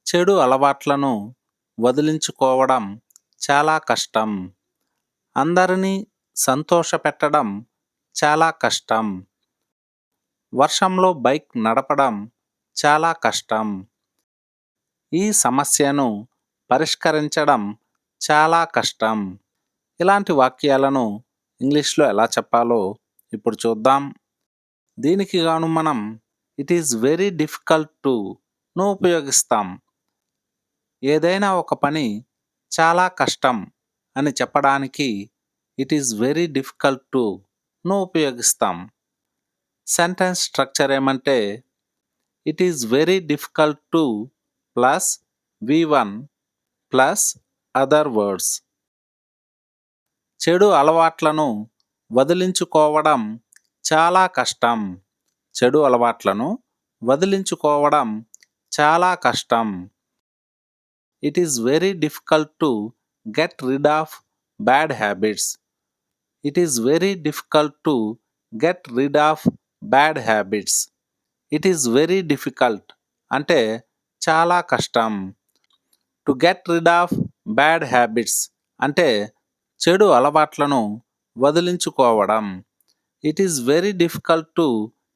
చెడు అలవాట్లను వదిలించుకోవడం చాలా కష్టం. అందరినీ సంతోషపెట్టడం చాలా కష్టం. వర్షంలో బైక్ నడపడం చాలా కష్టం. ఈ సమస్యను పరిష్కరించడం చాలా కష్టం. ఇలాంటి వాక్యాలను ఇంగ్లీష్లో ఎలా చెప్పాలో ఇప్పుడు చూద్దాం. దీనికి గాను మనం it is very difficult to ను ఉపయోగిస్తాం. ఏదైనా ఒక పని చాలా కష్టం అని చెప్పడానికి it is very difficult to ను ఉపయోగిస్తాం. సెంటెన్స్ స్ట్రక్చర్ ఏమంటే it is very difficult to plus V1 plus other words. చెడు అలవాట్లను వదిలించుకోవడం చాలా కష్టం. చెడు అలవాట్లను వదిలించుకోవడం చాలా కష్టం. It is very difficult to get rid of bad habits. It is very difficult to get rid of bad habits. It is very difficult అంటే చాలా కష్టం. To get rid of bad habits అంటే చెడు అలవాట్లను వదిలించుకోవడం. It is very difficult to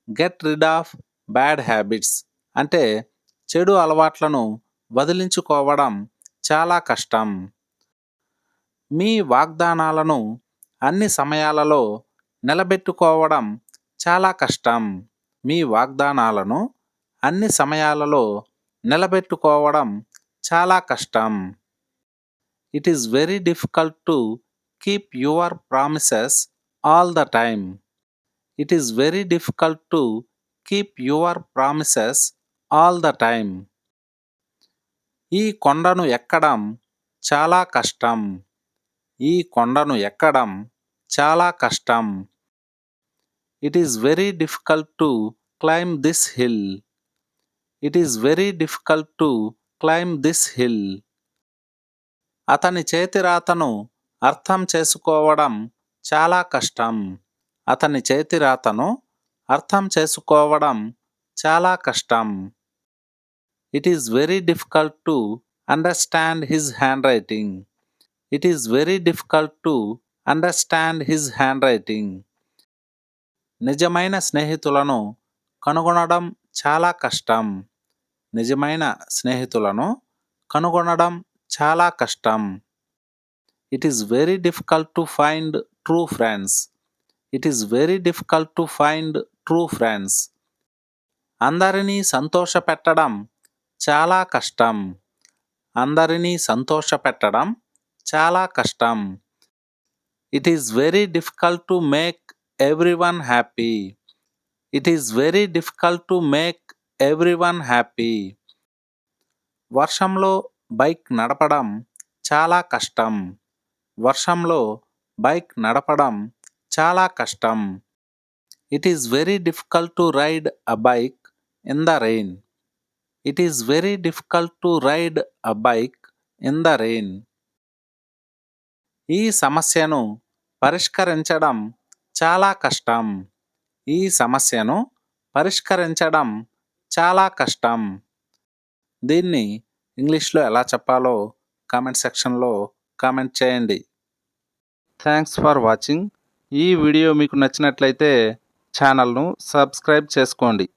get rid of bad habits అంటే చెడు అలవాట్లను వదిలించుకోవడం చాలా కష్టం. మీ వాగ్దానాలను అన్ని సమయాలలో నిలబెట్టుకోవడం చాలా కష్టం. మీ వాగ్దానాలను అన్ని సమయాలలో నిలబెట్టుకోవడం చాలా కష్టం. It is very difficult to keep your promises all the time. It is very difficult to keep your promises all the time. ఈ కొండను ఎక్కడం చాలా కష్టం. ఈ కొండను ఎక్కడం చాలా కష్టం. It is very difficult to climb this hill. It is very difficult to climb this hill. అతని చేతిరాతను అర్థం చేసుకోవడం చాలా కష్టం. అతని చేతిరాతను అర్థం చేసుకోవడం చాలా కష్టం. It is very difficult to understand his hand writing. It is very difficult to understand his hand writing. నిజమైన స్నేహితులను కనుగొనడం చాలా కష్టం. నిజమైన స్నేహితులను కనుగొనడం చాలా కష్టం. It is very difficult to find true friends. It is very difficult to find true friends. అందరినీ సంతోషపెట్టడం చాలా కష్టం. అందరినీ సంతోషపెట్టడం చాలా కష్టం. It is very difficult to make everyone happy. It is very difficult to make everyone happy. వర్షంలో bike నడపడం చాలా కష్టం. వర్షంలో బైక్ నడపడం చాలా కష్టం. It is very difficult to ride a bike in the rain. It is very difficult to ride a bike in the rain. ఈ సమస్యను పరిష్కరించడం చాలా కష్టం. ఈ సమస్యను పరిష్కరించడం చాలా కష్టం. దీన్ని ఇంగ్లీష్లో ఎలా చెప్పాలో కామెంట్ సెక్షన్లో కామెంట్ చేయండి. Thanks for watching. ఈ వీడియో మీకు నచ్చినట్లయితే ఛానల్ను సబ్స్క్రైబ్ చేసుకోండి.